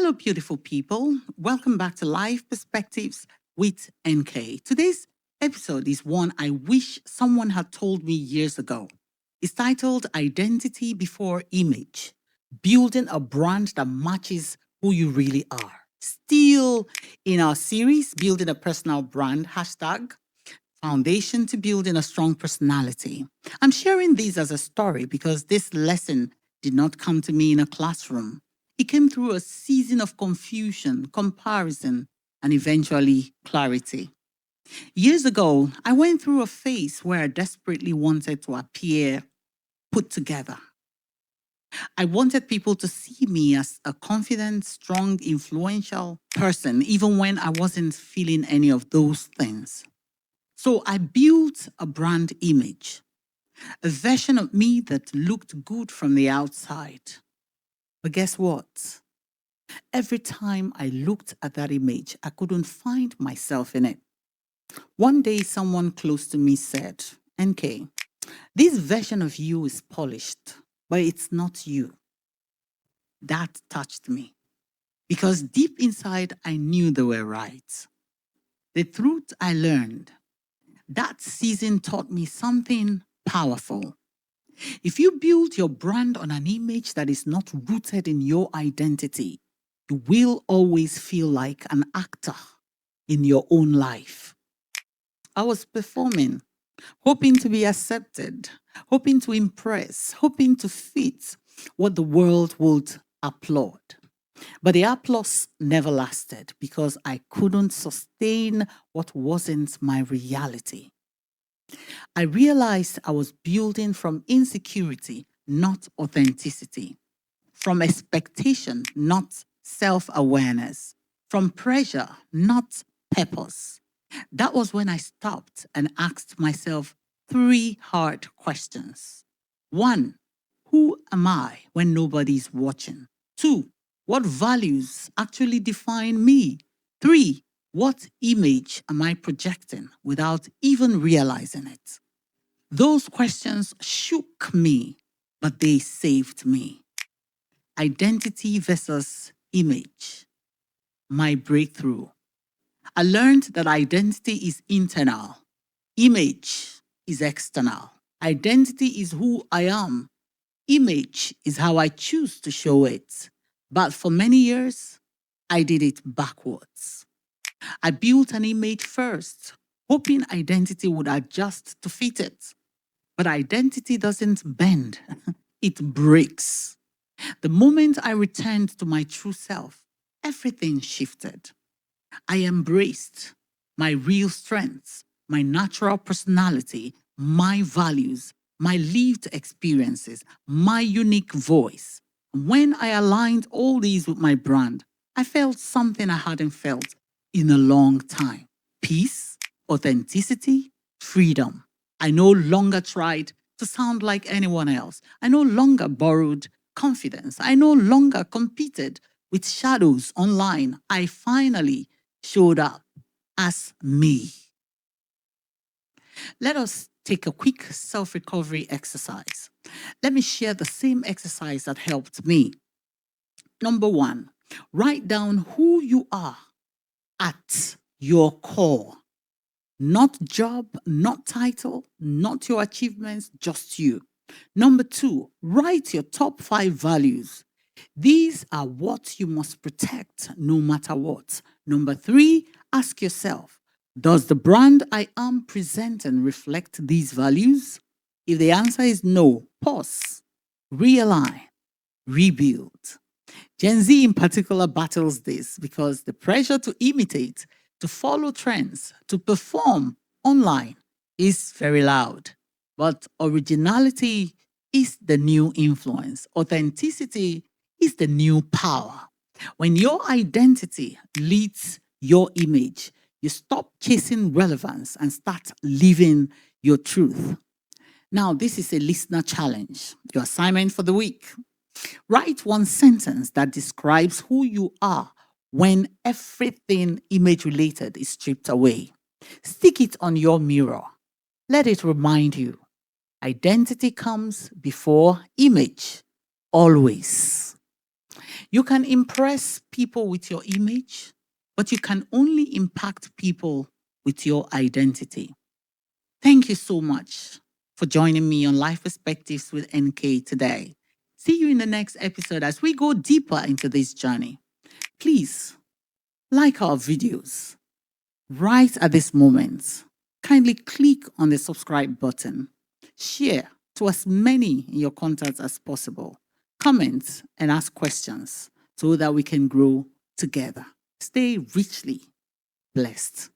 Hello, beautiful people. Welcome back to Life Perspectives with NK. Today's episode is one I wish someone had told me years ago. It's titled Identity Before Image, Building a Brand That Matches Who You Really Are. Still in our series, Building a Personal Brand, hashtag Foundation to Building a Strong Personality. I'm sharing this as a story because this lesson did not come to me in a classroom. It came through a season of confusion, comparison, and eventually clarity. Years ago, I went through a phase where I desperately wanted to appear put together. I wanted people to see me as a confident, strong, influential person, even when I wasn't feeling any of those things. So I built a brand image, a version of me that looked good from the outside. But guess what? Every time I looked at that image, I couldn't find myself in it. One day, someone close to me said, NK, this version of you is polished, but it's not you. That touched me because deep inside, I knew they were right. The truth I learned, that season taught me something powerful. If you build your brand on an image that is not rooted in your identity, you will always feel like an actor in your own life. I was performing, hoping to be accepted, hoping to impress, hoping to fit what the world would applaud. But the applause never lasted because I couldn't sustain what wasn't my reality. I realized I was building from insecurity, not authenticity, from expectation, not self-awareness, from pressure, not purpose. That was when I stopped and asked myself 3 hard questions. 1, who am I when nobody's watching? 2, what values actually define me? 3, what image am I projecting without even realizing it? Those questions shook me, but they saved me. Identity versus image. My breakthrough. I learned that identity is internal. Image is external. Identity is who I am. Image is how I choose to show it. But for many years, I did it backwards. I built an image first, hoping identity would adjust to fit it. But identity doesn't bend, it breaks. The moment I returned to my true self, everything shifted. I embraced my real strengths, my natural personality, my values, my lived experiences, my unique voice. When I aligned all these with my brand, I felt something I hadn't felt in a long time. Peace, authenticity, freedom. I no longer tried to sound like anyone else. I no longer borrowed confidence. I no longer competed with shadows online. I finally showed up as me. Let us take a quick self-recovery exercise. Let me share the same exercise that helped me. Number 1, write down who you are at your core. Not job, not title, not your achievements, just you. Number 2, write your top 5 values. These are what you must protect no matter what. Number 3, ask yourself, does the brand I am presenting reflect these values? If the answer is no, pause, realign, rebuild. Gen Z in particular battles this because the pressure to imitate, to follow trends, to perform online is very loud. But originality is the new influence. Authenticity is the new power. When your identity leads your image, you stop chasing relevance and start living your truth. Now, this is a listener challenge. Your assignment for the week. Write one sentence that describes who you are when everything image related is stripped away. Stick it on your mirror. Let it remind you. Identity comes before image. Always. You can impress people with your image, but you can only impact people with your identity. Thank you so much for joining me on Life Perspectives with NK today. See you in the next episode as we go deeper into this journey. Please like our videos right at this moment. Kindly click on the subscribe button. Share to as many in your contacts as possible. Comment and ask questions so that we can grow together. Stay richly blessed.